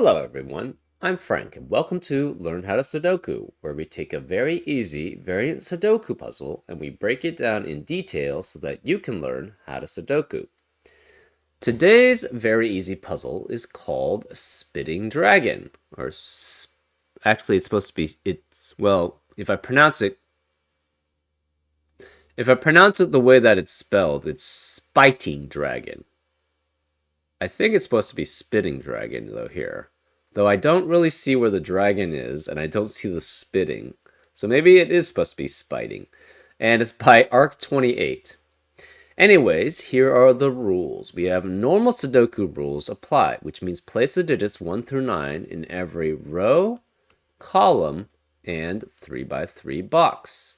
Hello everyone, I'm Frank and welcome to Learn How to Sudoku, where we take a very easy variant Sudoku puzzle and we break it down in detail so that you can learn how to Sudoku. Today's very easy puzzle is called Spitting Dragon, actually it's supposed to be, if I pronounce it the way that it's spelled, it's Spiting Dragon. I think it's supposed to be Spitting Dragon, though, here. Though I don't really see where the dragon is, and I don't see the spitting. So maybe it is supposed to be Spiting. And it's by Arc28. Anyways, here are the rules. We have normal Sudoku rules apply, which means place the digits 1 through 9 in every row, column, and 3x3 box.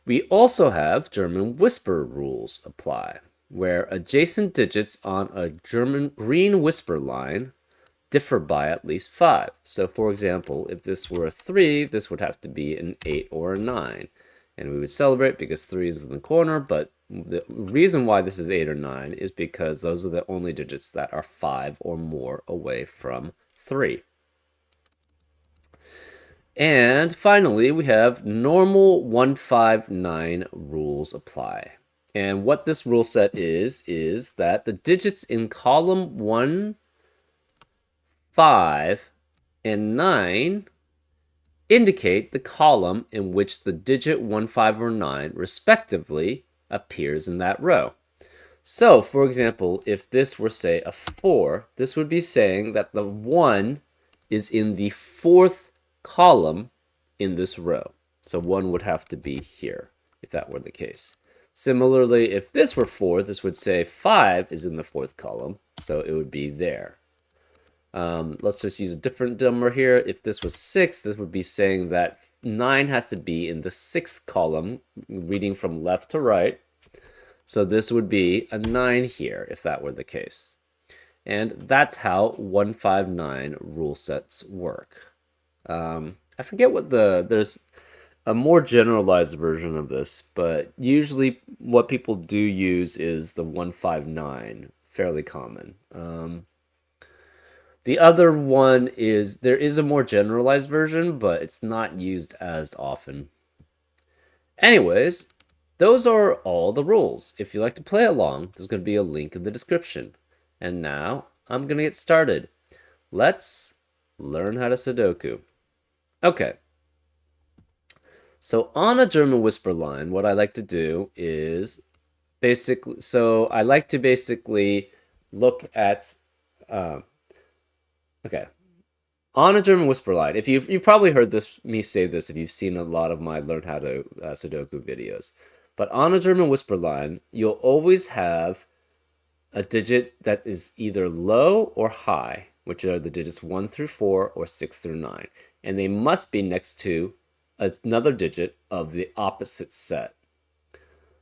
We also have German whisper rules apply, where adjacent digits on a German green whisper line differ by at least 5. So for example, if this were a 3, this would have to be an 8 or a 9. And we would celebrate because 3 is in the corner, but the reason why this is 8 or 9 is because those are the only digits that are 5 or more away from 3. And finally, we have normal 159 rules apply. And what this rule set is that the digits in column 1, 5, and 9 indicate the column in which the digit 1, 5, or 9 respectively appears in that row. So, for example, if this were, say, a 4, this would be saying that the 1 is in the 4th column in this row. So 1 would have to be here, if that were the case. Similarly, if this were 4, this would say 5 is in the 4th column, so it would be there. Let's just use a different number here. If this was 6, this would be saying that 9 has to be in the 6th column, reading from left to right. So this would be a 9 here, if that were the case. And that's how 159 rule sets work. I forget what there's a more generalized version of this, but usually what people do use is the 159, fairly common. The other one is, there is a more generalized version, but it's not used as often. Anyways, those are all the rules. If you'd like to play along, there's going to be a link in the description. And now, I'm going to get started. Let's learn how to Sudoku. Okay. So on a German whisper line, what I like to do is I like to basically look at, okay. On a German whisper line, if you've probably heard me say this if you've seen a lot of my Learn How to Sudoku videos, but on a German whisper line, you'll always have a digit that is either low or high, which are the digits 1 through 4 or 6 through 9, and they must be next to another digit of the opposite set.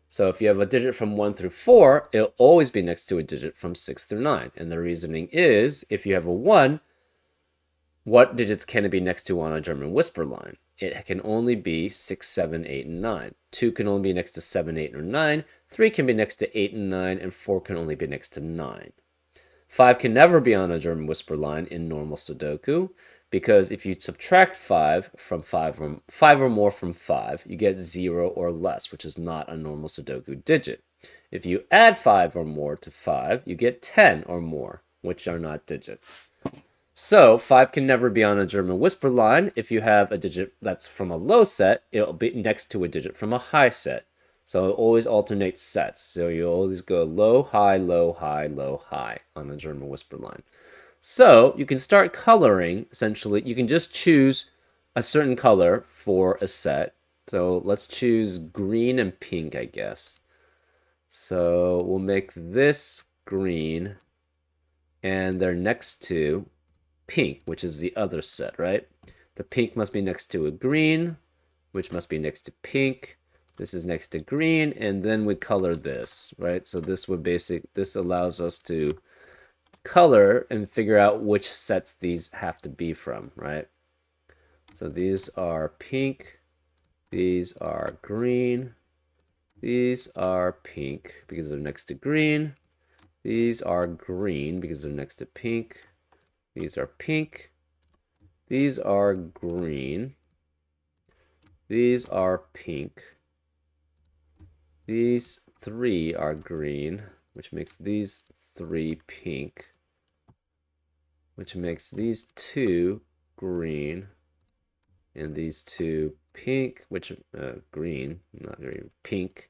So if you have a digit from 1 through 4, it'll always be next to a digit from 6 through 9. And the reasoning is, if you have a 1, what digits can it be next to on a German whisper line? It can only be 6, 7, 8, and 9. 2 can only be next to 7, 8, or 9. 3 can be next to 8 and 9, and 4 can only be next to 9. 5 can never be on a German whisper line in normal Sudoku, because if you subtract 5 from 5 or more from 5, you get 0 or less, which is not a normal Sudoku digit. If you add 5 or more to 5, you get 10 or more, which are not digits. So 5 can never be on a German whisper line. If you have a digit that's from a low set, it'll be next to a digit from a high set. So it always alternates sets. So you always go low, high, low, high, low, high on a German whisper line. So you can start coloring, essentially. You can just choose a certain color for a set. So let's choose green and pink, I guess. So we'll make this green, and they're next to pink, which is the other set, right? The pink must be next to a green, which must be next to pink. This is next to green, and then we color this, right? So this allows us to color and figure out which sets these have to be from, right? So these are pink, these are green, these are pink because they're next to green, these are green because they're next to pink, These are pink. These are green. These are pink. These three are green, which makes these three pink, which makes these two green, and these two pink, which, green, not green, pink,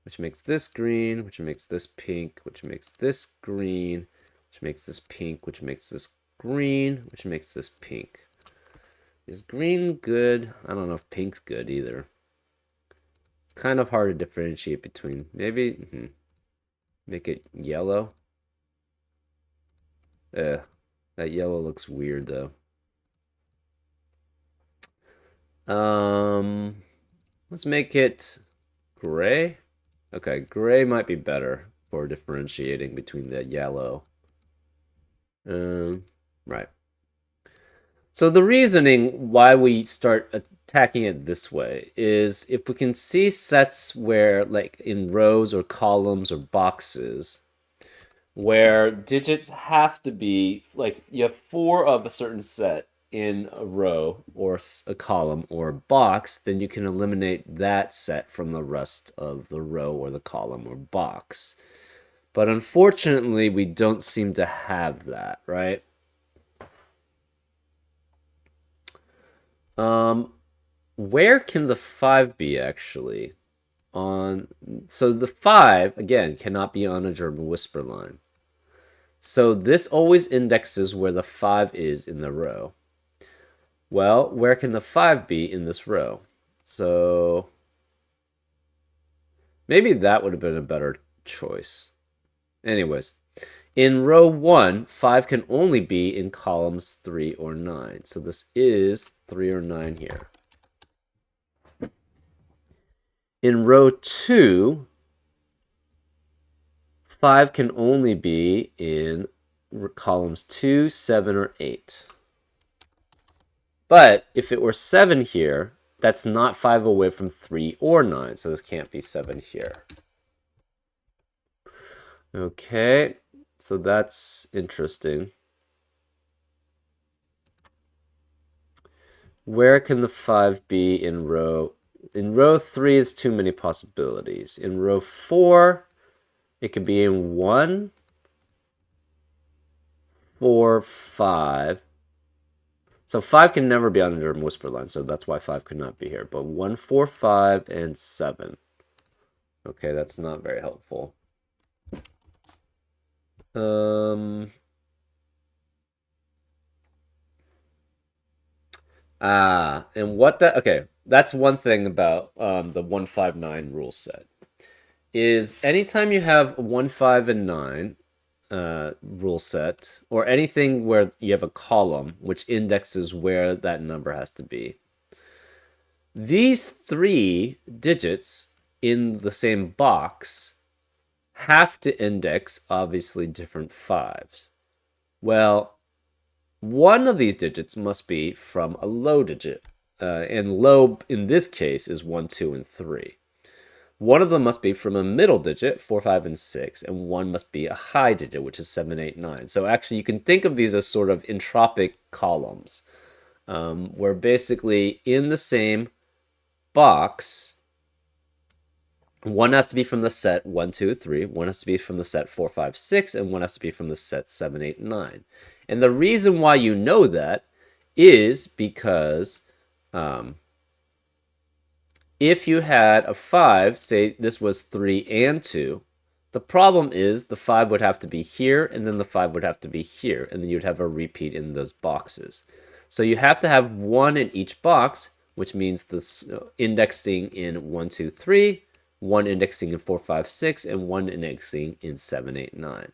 which makes this green, which makes this pink, which makes this green, which makes this pink, which makes this green, which makes this pink. Is green good? I don't know if pink's good either. It's kind of hard to differentiate between. Maybe make it yellow. That yellow looks weird though. Let's make it gray. Okay, gray might be better for differentiating between the yellow. Right. So the reasoning why we start attacking it this way is if we can see sets where, like in rows or columns or boxes, where digits have to be, like you have four of a certain set in a row or a column or a box, then you can eliminate that set from the rest of the row or the column or box. But unfortunately, we don't seem to have that, right? Where can the 5 be actually? So the 5, again, cannot be on a German whisper line. So this always indexes where the 5 is in the row. Well, where can the 5 be in this row? So maybe that would have been a better choice. Anyways, in row 1, 5 can only be in columns 3 or 9. So this is 3 or 9 here. In row 2, 5 can only be in columns 2, 7, or 8. But if it were 7 here, that's not 5 away from 3 or 9, so this can't be 7 here. Okay, so that's interesting. Where can the 5 be in row? In row 3 is too many possibilities. In row 4, it could be in 1, 4, 5. So 5 can never be on the German whisper line, so that's why 5 could not be here. But 1, 4, 5, and 7. Okay, that's not very helpful. And what that, okay, that's one thing about the 159 rule set. Is anytime you have 1, 5, and 9 rule set, or anything where you have a column which indexes where that number has to be, these 3 digits in the same box have to index obviously different 5s. Well, one of these digits must be from a low digit, and low in this case is 1, 2, and 3. One of them must be from a middle digit, 4, 5, and 6, and one must be a high digit, which is 7, 8, 9. So actually, you can think of these as sort of entropic columns, where basically in the same box, one has to be from the set 1, 2, 3, one has to be from the set 4, 5, 6, and one has to be from the set 7, 8, 9. And the reason why you know that is because if you had a 5, say this was 3 and 2, the problem is the 5 would have to be here, and then the 5 would have to be here, and then you'd have a repeat in those boxes. So you have to have 1 in each box, which means this indexing in 1, 2, 3, 1 indexing in 4, 5, 6, and 1 indexing in 7, 8, 9.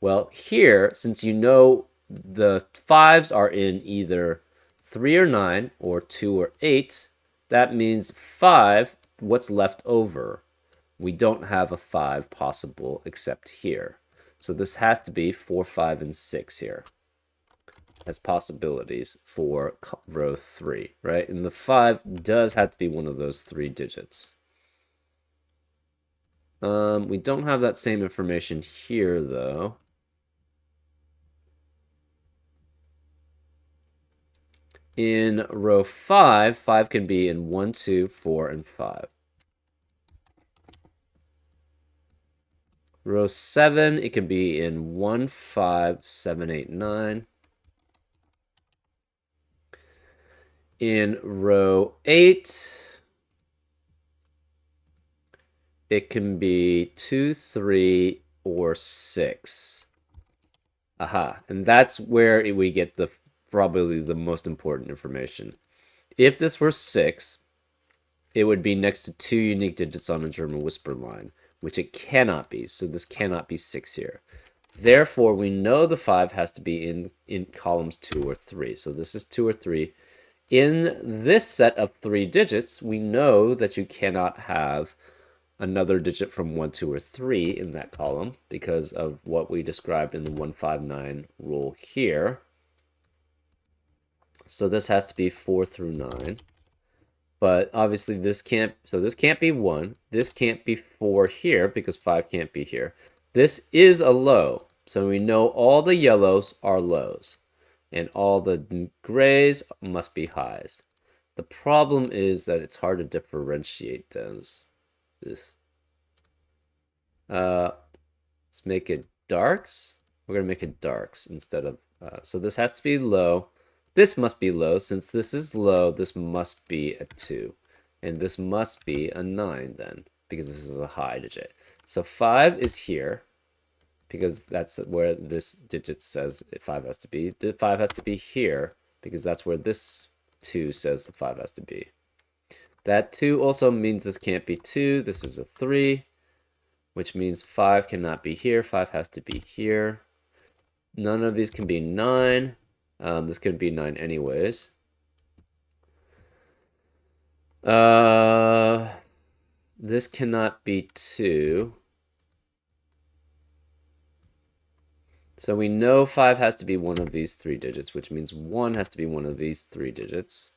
Well, here, since you know the 5s are in either 3 or 9 or 2 or 8, that means 5, what's left over? We don't have a 5 possible except here. So this has to be 4, 5, and 6 here as possibilities for row 3, right? And the 5 does have to be one of those 3 digits. We don't have that same information here, though. In row 5, 5 can be in 1, 2, 4, and 5. Row 7, it can be in 1, 5, 7, 8, 9. In row 8, it can be 2, 3, or 6. Aha, and that's where we get the probably the most important information. If this were 6, it would be next to 2 unique digits on a German whisper line, which it cannot be, so this cannot be 6 here. Therefore, we know the 5 has to be in columns 2 or 3, so this is 2 or 3. In this set of 3 digits, we know that you cannot have another digit from 1, 2, or 3 in that column because of what we described in the 159 rule here. So this has to be 4 through 9. But obviously this can't, so this can't be 1. This can't be 4 here because 5 can't be here. This is a low. So we know all the yellows are lows. And all the grays must be highs. The problem is that it's hard to differentiate those. Let's make it darks. We're going to make it darks instead of... so this has to be low. This must be low. Since this is low, this must be a 2. And this must be a 9 then, because this is a high digit. So 5 is here, because that's where this digit says 5 has to be. The 5 has to be here, because that's where this 2 says the 5 has to be. That 2 also means this can't be 2. This is a 3, which means 5 cannot be here. 5 has to be here. None of these can be 9. This could be 9 anyways. This cannot be 2. So we know 5 has to be one of these 3 digits, which means 1 has to be one of these 3 digits.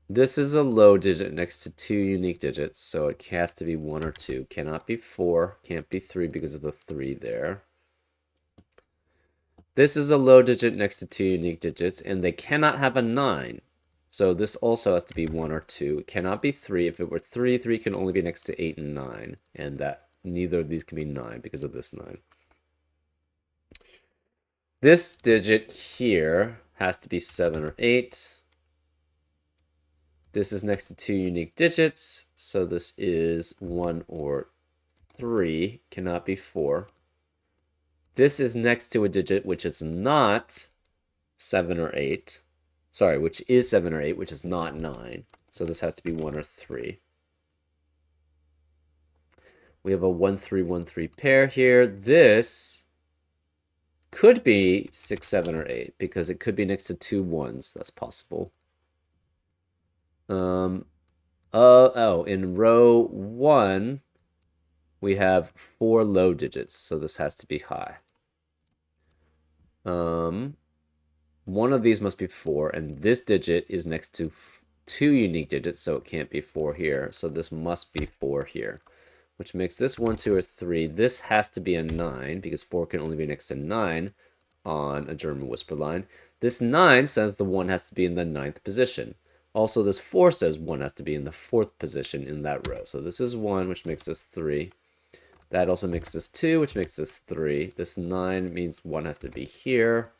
This is a low digit next to 2 unique digits, so it has to be 1 or 2. Cannot be 4, can't be 3 because of the 3 there. This is a low digit next to 2 unique digits, and they cannot have a 9. So this also has to be 1 or 2. It cannot be 3. If it were 3, 3 can only be next to 8 and 9, and that neither of these can be 9 because of this 9. This digit here has to be 7 or 8. This is next to 2 unique digits, so this is 1 or 3, cannot be 4. This is next to a digit which is not 7 or 8. Sorry, which is 7 or 8, which is not 9. So this has to be 1 or 3. We have a 1, 3, 1, 3 pair here. This could be 6, 7, or 8 because it could be next to 2 1s. That's possible. In row 1, we have 4 low digits, so this has to be high. One of these must be 4, and this digit is next to 2 unique digits, so it can't be 4 here. So this must be 4 here, which makes this 1, 2, or 3. This has to be a 9, because 4 can only be next to 9 on a German whisper line. This 9 says the 1 has to be in the 9th position. Also, this 4 says 1 has to be in the 4th position in that row. So this is 1, which makes this 3. That also makes this 2, which makes this 3. This 9 means 1 has to be here.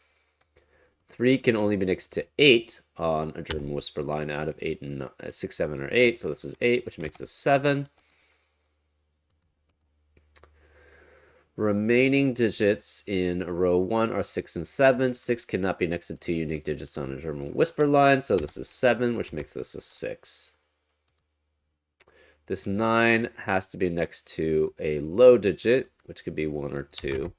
3 can only be next to 8 on a German whisper line out of 8 and 6, 7, or 8. So this is 8, which makes this 7. Remaining digits in row 1 are 6 and 7. 6 cannot be next to 2 unique digits on a German whisper line, so this is 7, which makes this a 6. This 9 has to be next to a low digit, which could be 1 or 2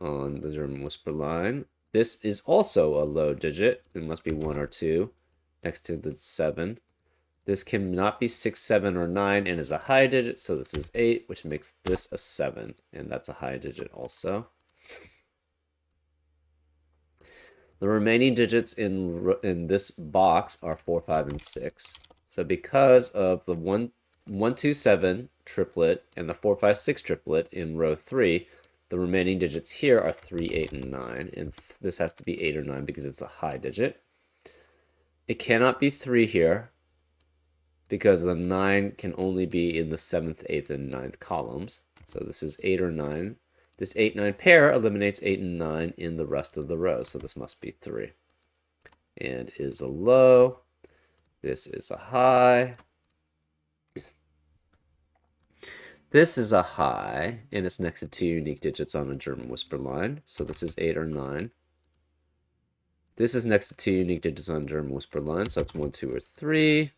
on the German whisper line. This is also a low digit. It must be 1 or 2 next to the 7. This cannot be 6, 7, or 9 and is a high digit, so this is 8, which makes this a 7, and that's a high digit also. The remaining digits in this box are 4, 5, and 6. So because of the 1, 2, 7 triplet and the 4, 5, 6 triplet in row 3, The remaining digits here are 3, 8, and 9, and this has to be 8 or 9 because it's a high digit. It cannot be 3 here because the 9 can only be in the 7th, 8th, and 9th columns. So this is 8 or 9. This 8-9 pair eliminates 8 and 9 in the rest of the rows, so this must be 3. And is a low. This is a high. This is a high, and it's next to 2 unique digits on a German whisper line. So this is 8 or 9. This is next to 2 unique digits on a German whisper line, so it's 1, 2, or 3.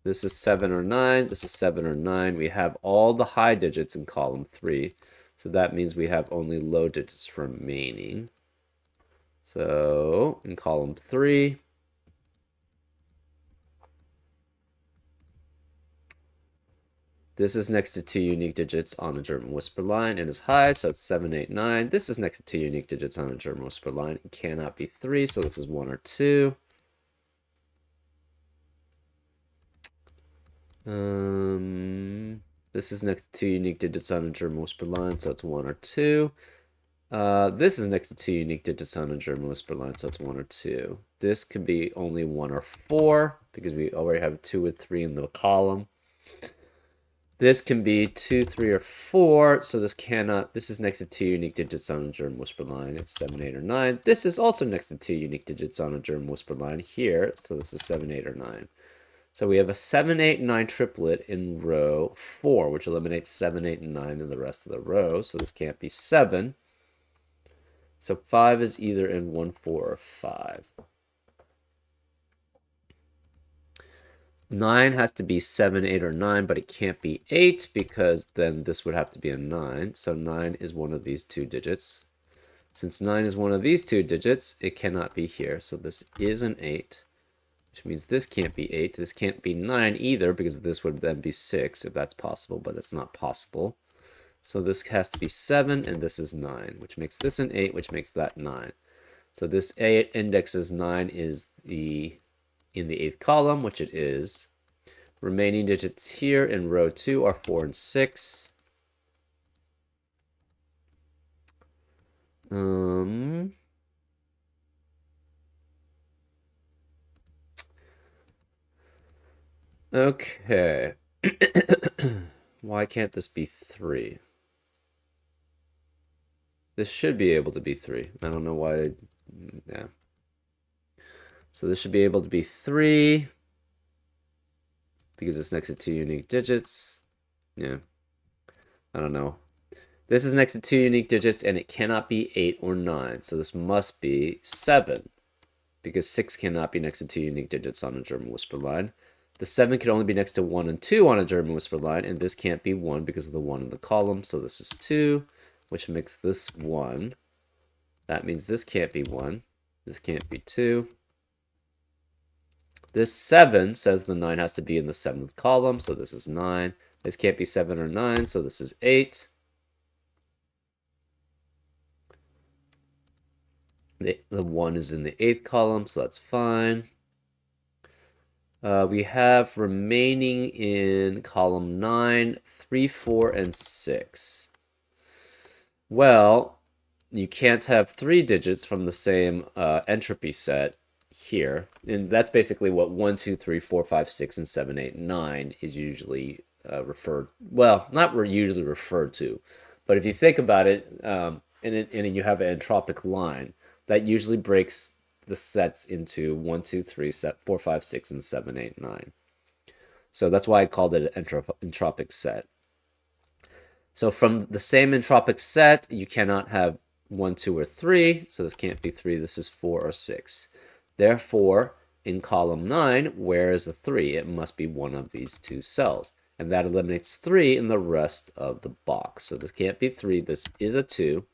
This is 7 or 9. This is 7 or 9. We have all the high digits in column 3. So that means we have only low digits remaining. So in column 3, this is next to 2 unique digits on a German whisper line and is high, so it's 7, 8, 9. This is next to 2 unique digits on a German whisper line. It cannot be 3, so this is 1 or 2. This is next to 2 unique digits on a German whisper line, so it's 1 or 2. This is next to 2 unique digits on a German whisper line, so it's 1 or 2. This could be only 1 or 4 because we already have 2 or 3 in the column. This can be 2, 3, or 4, so this cannot. This is next to 2 unique digits on a German whisper line. It's 7, 8, or 9. This is also next to 2 unique digits on a German whisper line here, so this is 7, 8, or 9. So we have a 7, 8, and 9 triplet in row 4, which eliminates 7, 8, and 9 in the rest of the row, so this can't be 7. So 5 is either in 1, 4, or 5. 9 has to be 7, 8, or 9, but it can't be 8 because then this would have to be a 9. So 9 is one of these two digits. Since 9 is one of these two digits, it cannot be here. So this is an 8, which means this can't be 8. This can't be 9 either because this would then be 6 if that's possible, but it's not possible. So this has to be 7, and this is 9, which makes this an 8, which makes that 9. So this 8 indexes 9 is in the 8th column, which it is. Remaining digits here in row 2 are 4 and 6. Okay. Why can't this be 3? This should be able to be 3. I don't know why. Yeah. So this should be able to be 3 because it's next to 2 unique digits. Yeah. I don't know. This is next to 2 unique digits, and it cannot be 8 or 9. So this must be 7 because 6 cannot be next to 2 unique digits on a German whisper line. The 7 can only be next to 1 and 2 on a German whisper line, and this can't be 1 because of the 1 in the column. So this is 2, which makes this 1. That means this can't be 1. This can't be 2. This 7 says the 9 has to be in the 7th column, so this is 9. This can't be 7 or 9, so this is 8. The 1 is in the 8th column, so that's fine. We have remaining in column 9, 3, 4, and 6. Well, you can't have 3 digits from the same entropy set here. And that's basically what 1, 2, 3, 4, 5, 6, and 7, 8, 9 is usually referred. Well, not usually referred to, but if you think about it, and you have an entropic line, that usually breaks the sets into 1, 2, 3, 4, 5, 6, and 7, 8, 9. So that's why I called it an entropic set. So from the same entropic set, you cannot have 1, 2, or 3. So this can't be 3. This is 4 or 6. Therefore, in column 9, where is the 3? It must be one of these two cells. And that eliminates 3 in the rest of the box. So this can't be 3. This is a 2.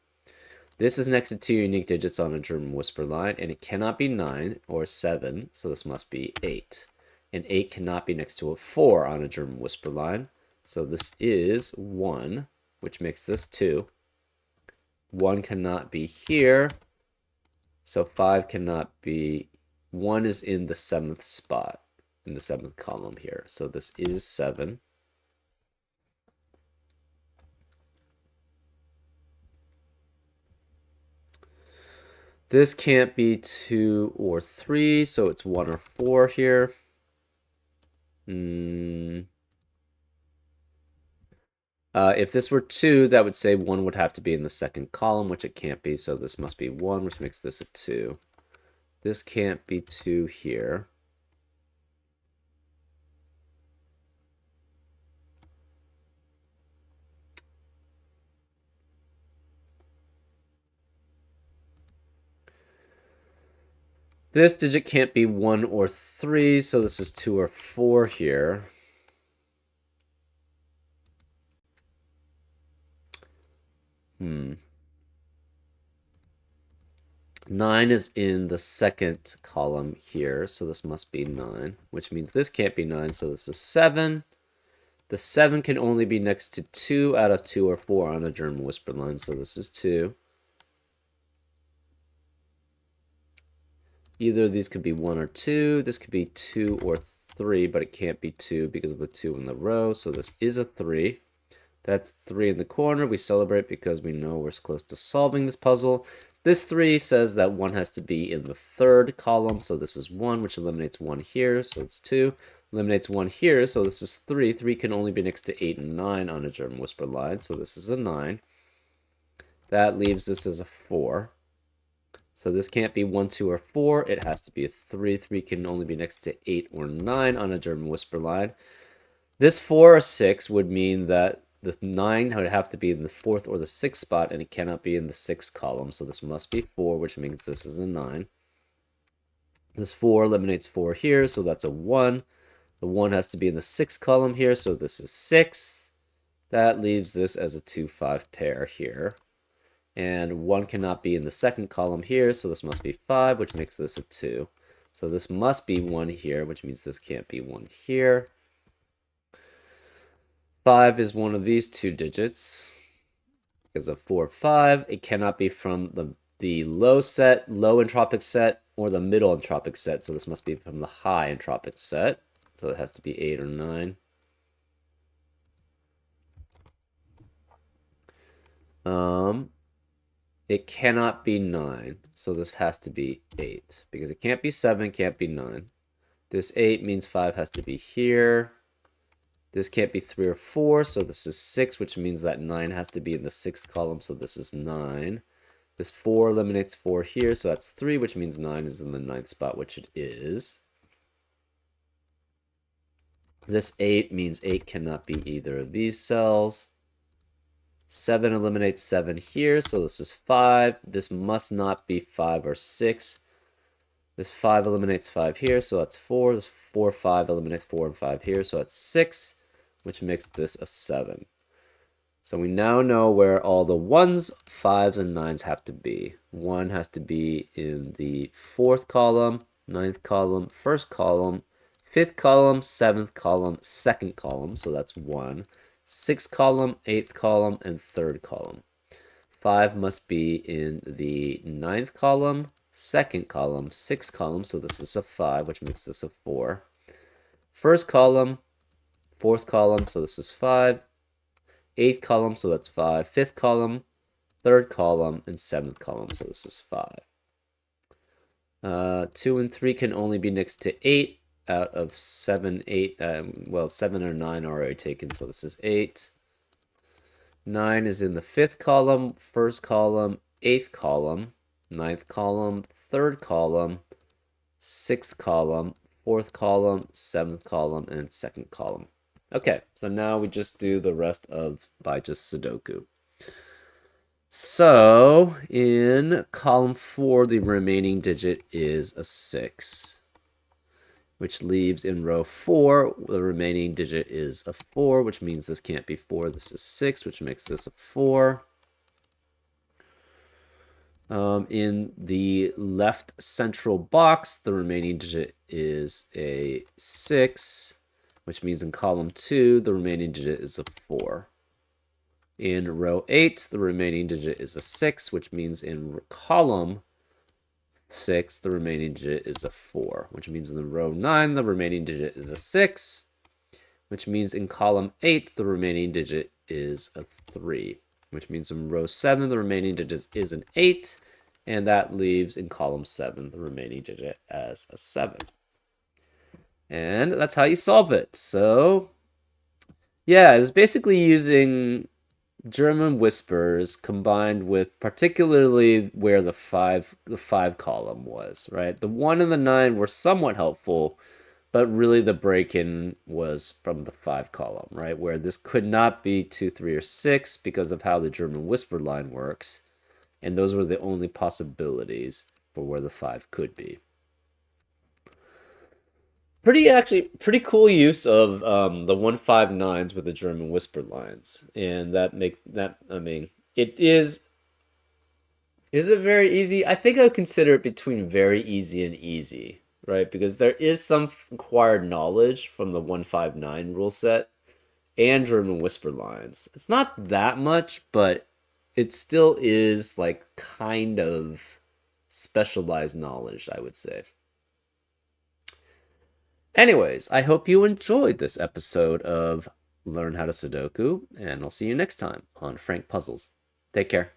This is next to 2 unique digits on a German whisper line, and it cannot be 9 or 7, so this must be 8. And 8 cannot be next to a 4 on a German whisper line, so this is 1, which makes this 2. 1 cannot be here, so 5 cannot be. 1 is in the 7th spot, in the 7th column here, so this is 7. This can't be 2 or 3, so it's 1 or 4 here. If this were 2, that would say 1 would have to be in the second column, which it can't be, so this must be 1, which makes this a 2. This can't be 2 here. This digit can't be 1 or 3, so this is 2 or 4 here. Hmm. 9 is in the second column here, so this must be 9, which means this can't be 9, so this is 7. The 7 can only be next to 2 out of 2 or 4 on a German whisper line, so this is 2. Either of these could be 1 or 2. This could be 2 or 3, but it can't be 2 because of the 2 in the row, so this is a 3. That's 3 in the corner. We celebrate because we know we're close to solving this puzzle. This 3 says that 1 has to be in the third column, so this is 1, which eliminates 1 here, so it's 2. Eliminates 1 here, so this is 3. 3 can only be next to 8 and 9 on a German whisper line, so this is a 9. That leaves this as a 4. So this can't be 1, 2, or 4. It has to be a 3. 3 can only be next to 8 or 9 on a German whisper line. This 4 or 6 would mean that the 9 would have to be in the 4th or the 6th spot, and it cannot be in the 6th column. So this must be 4, which means this is a 9. This 4 eliminates 4 here, so that's a 1. The 1 has to be in the 6th column here, so this is 6. That leaves this as a 2, 5 pair here. And 1 cannot be in the second column here, so this must be 5, which makes this a 2. So this must be 1 here, which means this can't be 1 here. 5 is one of these two digits. Because of 4, 5, it cannot be from the low entropic set, or the middle entropic set. So this must be from the high entropic set. So it has to be 8 or 9. It cannot be 9, so this has to be 8. Because it can't be 7, can't be 9. This 8 means 5 has to be here. This can't be 3 or 4, so this is 6, which means that 9 has to be in the 6th column, so this is 9. This 4 eliminates 4 here, so that's 3, which means 9 is in the 9th spot, which it is. This 8 means 8 cannot be either of these cells. 7 eliminates 7 here, so this is 5. This must not be 5 or 6. This 5 eliminates 5 here, so that's 4. This 4, 5 eliminates 4 and 5 here, so that's 6, which makes this a 7. So we now know where all the 1s, 5s, and 9s have to be. 1 has to be in the 4th column, 9th column, 1st column, 5th column, 7th column, 2nd column, so that's 1. 6th column, 8th column, and 3rd column. 5 must be in the 9th column, 2nd column, 6th column, so this is a 5, which makes this a 4. 1st column, 4th column, so this is 5. 8th column, so that's 5. 5th column, 3rd column, and 7th column, so this is 5. 2 and 3 can only be next to 8 out of 7, 8. Well, 7 or 9 are already taken, so this is 8. 9 is in the 5th column, 1st column, 8th column, 9th column, 3rd column, 6th column, 4th column, 7th column, and 2nd column. Okay, so now we just do the rest of by just Sudoku. So in column 4, the remaining digit is a 6, which leaves in row 4, the remaining digit is a 4, which means this can't be 4. This is 6, which makes this a 4. In the left central box, the remaining digit is a 6, which means in column 2, the remaining digit is a 4. In row 8, the remaining digit is a 6, which means in column 6, the remaining digit is a 4, which means in the row 9, the remaining digit is a 6, which means in column 8, the remaining digit is a 3, which means in row 7, the remaining digit is an 8, and that leaves in column 7 the remaining digit as a 7. And that's how you solve it. So, yeah, it was basically using German whispers combined with particularly where the five column was, right? The 1 and the 9 were somewhat helpful, but really the break-in was from the 5 column, right? Where this could not be 2, 3, or 6 because of how the German whisper line works, and those were the only possibilities for where the 5 could be. Pretty cool use of the 159s with the German whisper lines, and it is it very easy? I think I would consider it between very easy and easy, right? Because there is some required knowledge from the 159 rule set and German whisper lines. It's not that much, but it still is like kind of specialized knowledge, I would say. Anyways, I hope you enjoyed this episode of Learn How to Sudoku, and I'll see you next time on Frank Puzzles. Take care.